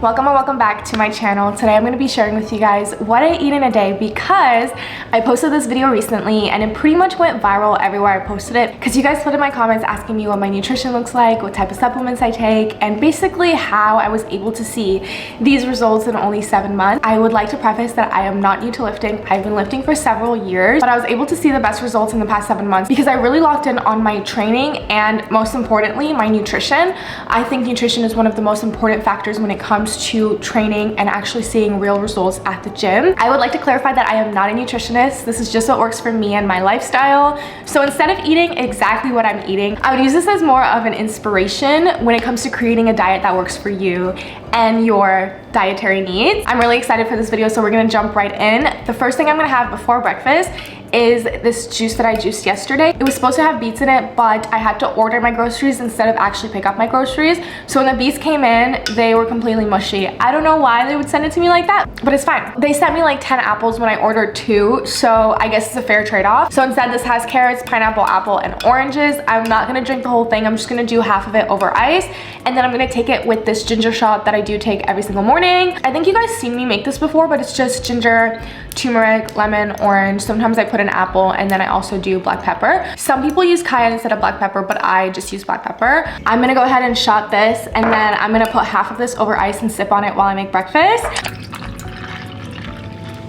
Welcome and welcome back to my channel. Today I'm going to be sharing with you guys what I eat in a day because I posted this video recently and it pretty much went viral everywhere I posted it because you guys put in my comments asking me what my nutrition looks like, what type of supplements I take, and basically how I was able to see these results in only 7 months. I would like to preface that I am not new to lifting. I've been lifting for several years, but I was able to see the best results in the past 7 months because I really locked in on my training and most importantly, my nutrition. I think nutrition is one of the most important factors when it comes to training and actually seeing real results at the gym. I would like to clarify that I am not a nutritionist. This is just what works for me and my lifestyle. So instead of eating exactly what I'm eating, I would use this as more of an inspiration when it comes to creating a diet that works for you and your dietary needs. I'm really excited for this video, so we're gonna jump right in. The first thing I'm gonna have before breakfast is this juice that I juiced yesterday. It was supposed to have beets in it, but I had to order my groceries instead of actually pick up my groceries. So when the beets came in, they were completely mushy. I don't know why they would send it to me like that, but it's fine. They sent me like 10 apples when I ordered 2, so I guess it's a fair trade-off. So instead this has carrots, pineapple, apple, and oranges. I'm not gonna drink the whole thing. I'm just gonna do half of it over ice, and then I'm gonna take it with this ginger shot that I do take every single morning. I think you guys seen me make this before, but it's just ginger, turmeric, lemon, orange. Sometimes I put an apple, and then I also do black pepper. Some people use cayenne instead of black pepper, but I just use black pepper. I'm gonna go ahead and shot this, and then I'm gonna put half of this over ice and sip on it while I make breakfast.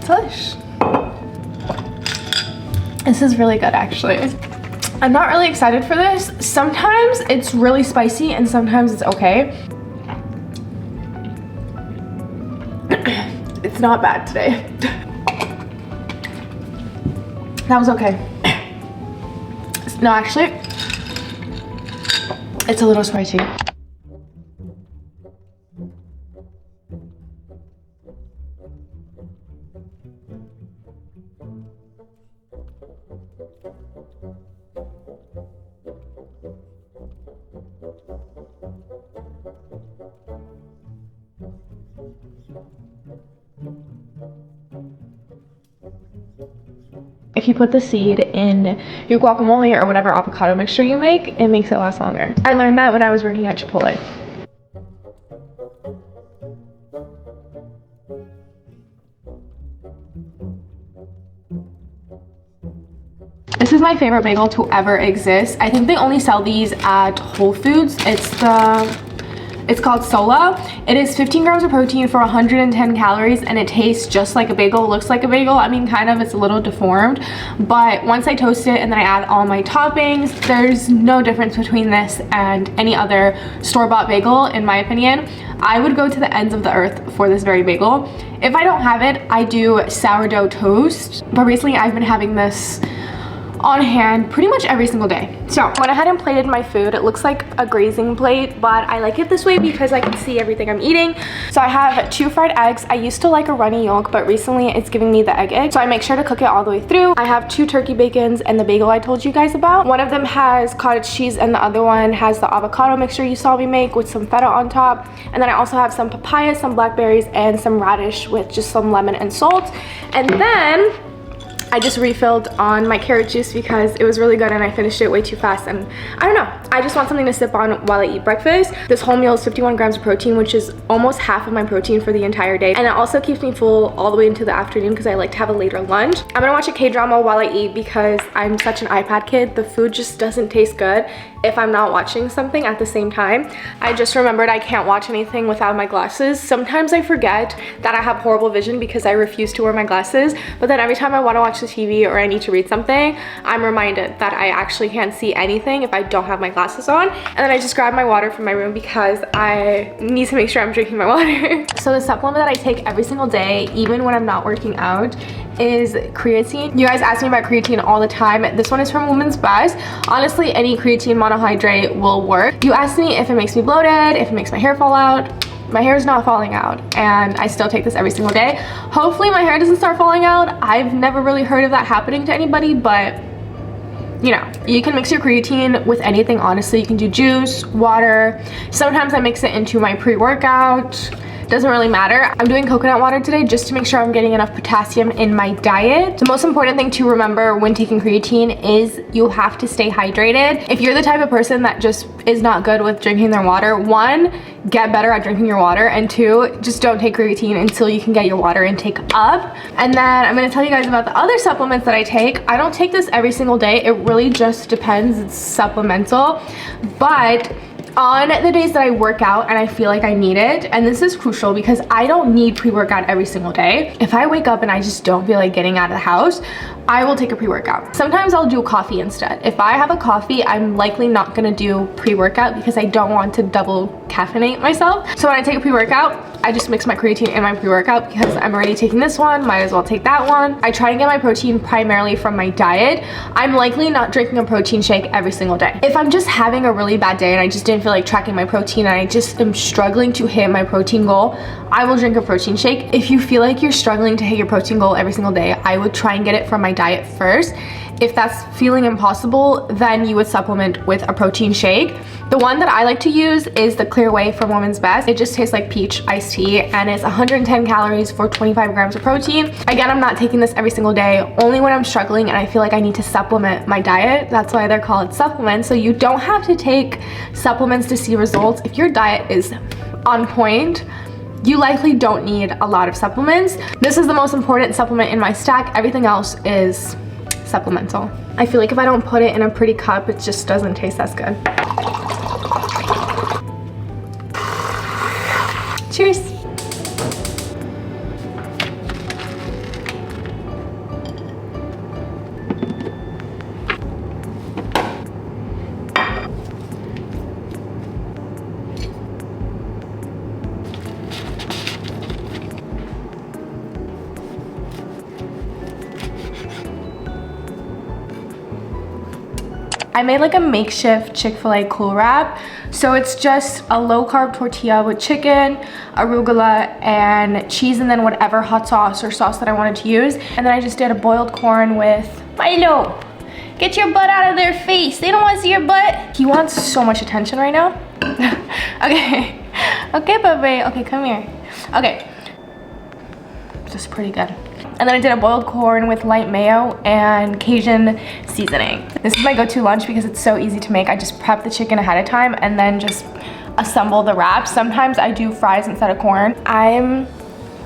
Delish. This is really good, actually. I'm not really excited for this. Sometimes it's really spicy and sometimes it's okay. It's not bad today. That was okay. No, actually, it's a little spicy. If you put the seed in your guacamole or whatever avocado mixture you make, it makes it last longer. I learned that when I was working at Chipotle. This is my favorite bagel to ever exist. I think they only sell these at Whole Foods. It's called Sola. It is 15 grams of protein for 110 calories and it tastes just like a bagel, looks like a bagel. I mean, kind of, it's a little deformed, but once I toast it and then I add all my toppings, there's no difference between this and any other store-bought bagel, in my opinion. I would go to the ends of the earth for this very bagel. If I don't have it, I do sourdough toast, but recently I've been having this on hand pretty much every single day. So I went ahead and plated my food. It looks like a grazing plate, but I like it this way because I can see everything I'm eating. So I have 2 fried eggs. I used to like a runny yolk, but recently it's giving me the egg. So I make sure to cook it all the way through. I have 2 turkey bacons and the bagel I told you guys about. One of them has cottage cheese and the other one has the avocado mixture you saw me make with some feta on top. And then I also have some papaya, some blackberries, and some radish with just some lemon and salt. And then I just refilled on my carrot juice because it was really good and I finished it way too fast, and I don't know, I just want something to sip on while I eat breakfast. This whole meal is 51 grams of protein, which is almost half of my protein for the entire day, and it also keeps me full all the way into the afternoon because I like to have a later lunch. I'm gonna watch a K-drama while I eat because I'm such an iPad kid. The food just doesn't taste good if I'm not watching something at the same time. I just remembered I can't watch anything without my glasses. Sometimes I forget that I have horrible vision because I refuse to wear my glasses, but then every time I want to watch the TV or I need to read something, I'm reminded that I actually can't see anything if I don't have my glasses on. And then I just grab my water from my room because I need to make sure I'm drinking my water. So the supplement that I take every single day, even when I'm not working out, is creatine. You guys ask me about creatine all the time. This one is from Women's Best. Honestly, any creatine monohydrate will work. You asked me if it makes me bloated, if it makes my hair fall out. My hair is not falling out and I still take this every single day. Hopefully my hair doesn't start falling out. I've never really heard of that happening to anybody, but you know, you can mix your creatine with anything, honestly. You can do juice, water. Sometimes I mix it into my pre-workout. doesn't really matter. I'm doing coconut water today just to make sure I'm getting enough potassium in my diet. The most important thing to remember when taking creatine is you have to stay hydrated. If you're the type of person that just is not good with drinking their water, one, get better at drinking your water, and two, just don't take creatine until you can get your water intake up. And then I'm going to tell you guys about the other supplements that I take. I don't take this every single day. It really just depends. It's supplemental, but on the days that I work out and I feel like I need it, and this is crucial because I don't need pre-workout every single day. If I wake up and I just don't feel like getting out of the house, I will take a pre-workout. Sometimes I'll do coffee instead. If I have a coffee, I'm likely not gonna do pre-workout because I don't want to double caffeinate myself. So when I take a pre-workout, I just mix my creatine in my pre-workout because I'm already taking this one, might as well take that one. I try to get my protein primarily from my diet. I'm likely not drinking a protein shake every single day. If I'm just having a really bad day and I just didn't feel like tracking my protein and I just am struggling to hit my protein goal, I will drink a protein shake. If you feel like you're struggling to hit your protein goal every single day, I would try and get it from my diet first. If that's feeling impossible, then you would supplement with a protein shake. The one that I like to use is the Clear Whey from Woman's Best. It just tastes like peach iced tea and it's 110 calories for 25 grams of protein. Again, I'm not taking this every single day, only when I'm struggling and I feel like I need to supplement my diet. That's why they're called supplements. So you don't have to take supplements to see results. If your diet is on point, you likely don't need a lot of supplements. This is the most important supplement in my stack. Everything else is supplemental. I feel like if I don't put it in a pretty cup, it just doesn't taste as good. Cheers. I made like a makeshift Chick-fil-A Cool Wrap. So it's just a low carb tortilla with chicken, arugula, and cheese, and then whatever hot sauce or sauce that I wanted to use. And then I just did a boiled corn with Milo. Get your butt out of their face. They don't want to see your butt. He wants so much attention right now. Okay. Okay, baby. Okay, come here. Okay. This is pretty good. And then I did a boiled corn with light mayo and Cajun seasoning. This is my go-to lunch because it's so easy to make. I just prep the chicken ahead of time and then just assemble the wraps. Sometimes I do fries instead of corn.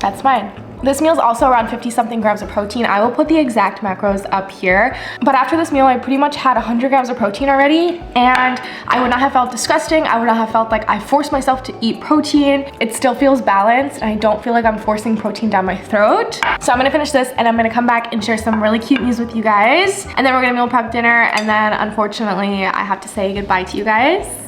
That's mine. This meal is also around 50 something grams of protein. I will put the exact macros up here. But after this meal, I pretty much had 100 grams of protein already, and I would not have felt disgusting. I would not have felt like I forced myself to eat protein. It still feels balanced, and I don't feel like I'm forcing protein down my throat. So I'm gonna finish this, and I'm gonna come back and share some really cute news with you guys. And then we're gonna meal prep dinner, and then unfortunately, I have to say goodbye to you guys.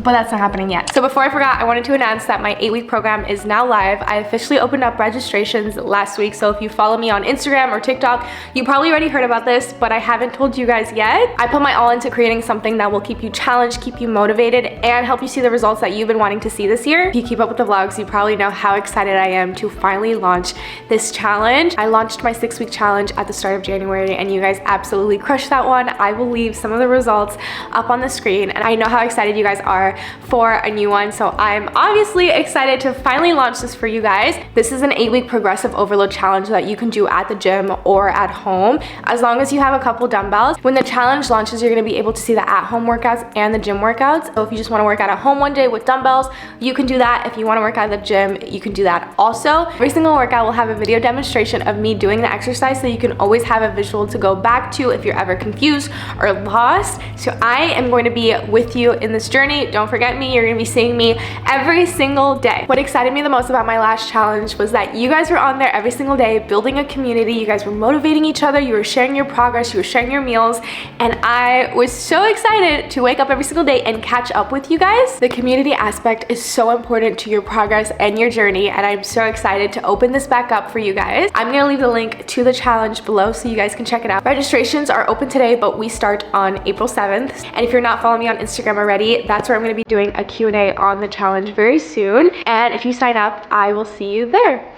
But that's not happening yet. So before I forgot, I wanted to announce that my 8-week program is now live. I officially opened up registrations last week, so if you follow me on Instagram or TikTok, you probably already heard about this, but I haven't told you guys yet. I put my all into creating something that will keep you challenged, keep you motivated, and help you see the results that you've been wanting to see this year. If you keep up with the vlogs, you probably know how excited I am to finally launch this challenge. I launched my 6-week challenge at the start of January, and you guys absolutely crushed that one. I will leave some of the results up on the screen, and I know how excited you guys are for a new one, so I'm obviously excited to finally launch this for you guys. This is an 8-week progressive overload challenge that you can do at the gym or at home, as long as you have a couple dumbbells. When the challenge launches, you're gonna be able to see the at-home workouts and the gym workouts. So if you just wanna work out at home one day with dumbbells, you can do that. If you wanna work out at the gym, you can do that also. Every single workout will have a video demonstration of me doing the exercise, so you can always have a visual to go back to if you're ever confused or lost. So I am going to be with you in this journey. Don't forget me. You're gonna be seeing me every single day. What excited me the most about my last challenge was that you guys were on there every single day building a community. You guys were motivating each other. You were sharing your progress. You were sharing your meals. And I was so excited to wake up every single day and catch up with you guys. The community aspect is so important to your progress and your journey. And I'm so excited to open this back up for you guys. I'm gonna leave the link to the challenge below so you guys can check it out. Registrations are open today, but we start on April 7th. And if you're not following me on Instagram already, that's where I'm gonna be doing a Q&A on the challenge very soon. And if you sign up, I will see you there.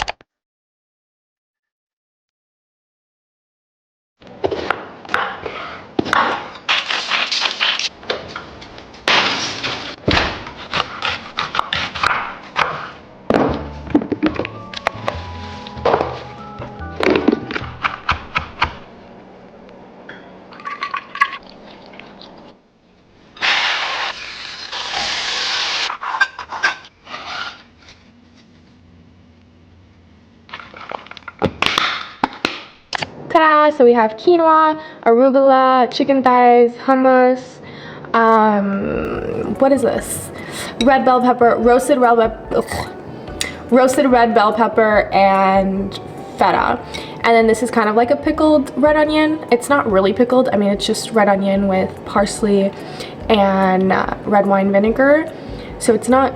ta-da! So we have quinoa, arugula, chicken thighs, hummus, what is this? Red bell pepper, roasted red bell pepper, and feta. And then this is kind of like a pickled red onion. It's not really pickled. I mean, it's just red onion with parsley and red wine vinegar. So it's not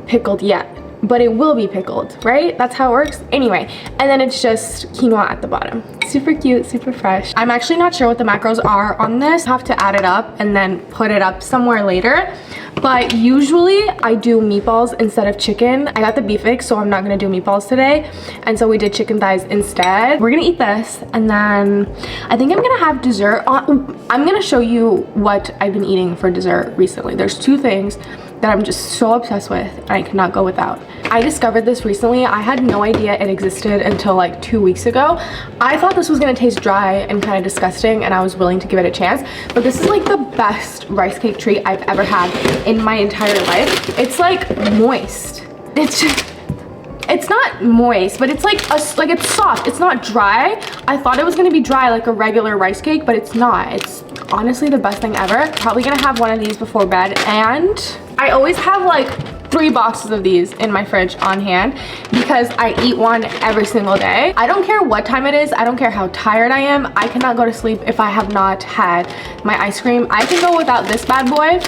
pickled yet, but it will be pickled, right? That's how it works. Anyway, and then it's just quinoa at the bottom. Super cute, super fresh. I'm actually not sure what the macros are on this. I have to add it up and then put it up somewhere later. But usually I do meatballs instead of chicken. I got the beef fix, so I'm not gonna do meatballs today. And so we did chicken thighs instead. We're gonna eat this, and then I think I'm gonna have dessert. I'm gonna show you what I've been eating for dessert recently. There's two things that I'm just so obsessed with and I cannot go without. I discovered this recently. I had no idea it existed until like 2 weeks ago. I thought this was gonna taste dry and kind of disgusting, and I was willing to give it a chance, but this is like the best rice cake treat I've ever had in my entire life. It's like moist. It's not moist, but it's like it's soft. It's not dry. I thought it was gonna be dry like a regular rice cake, but it's not. It's honestly the best thing ever. Probably gonna have one of these before bed, and I always have like 3 boxes of these in my fridge on hand because I eat one every single day. I don't care what time it is. I don't care how tired I am. I cannot go to sleep if I have not had my ice cream. I can go without this bad boy.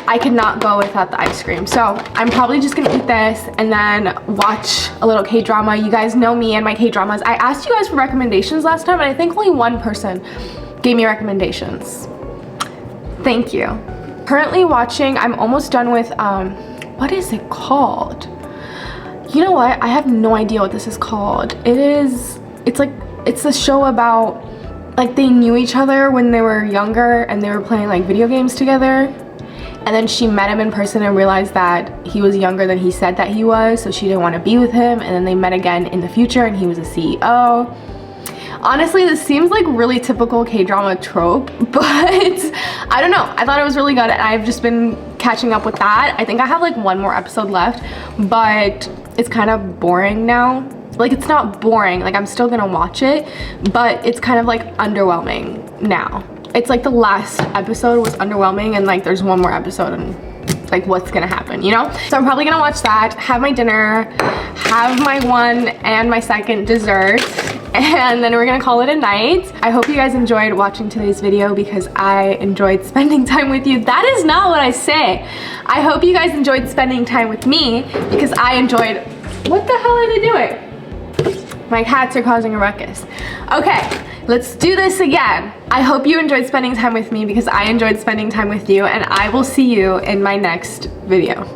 I cannot go without the ice cream. So I'm probably just gonna eat this and then watch a little K-drama. You guys know me and my K-dramas. I asked you guys for recommendations last time, and I think only one person gave me recommendations. Thank you. Currently watching, I'm almost done with, what is it called? You know what? I have no idea what this is called. It's a show about, like, they knew each other when they were younger and they were playing like video games together. And then she met him in person and realized that he was younger than he said that he was, so she didn't want to be with him. And then they met again in the future and he was a CEO. Honestly, this seems like really typical K-drama trope, but I don't know. I thought it was really good, and I've just been catching up with that. I think I have like one more episode left, but it's kind of boring now. Like, it's not boring, like I'm still gonna watch it, but it's kind of like underwhelming now. It's like the last episode was underwhelming, and like there's one more episode and like what's gonna happen, you know? So I'm probably gonna watch that, have my dinner, have my one and my second dessert, and then we're gonna call it a night. I hope you guys enjoyed watching today's video because I enjoyed spending time with you. That is not what I say. I hope you guys enjoyed spending time with me because I enjoyed, what the hell are they doing? My cats are causing a ruckus. Okay, let's do this again. I hope you enjoyed spending time with me because I enjoyed spending time with you, and I will see you in my next video.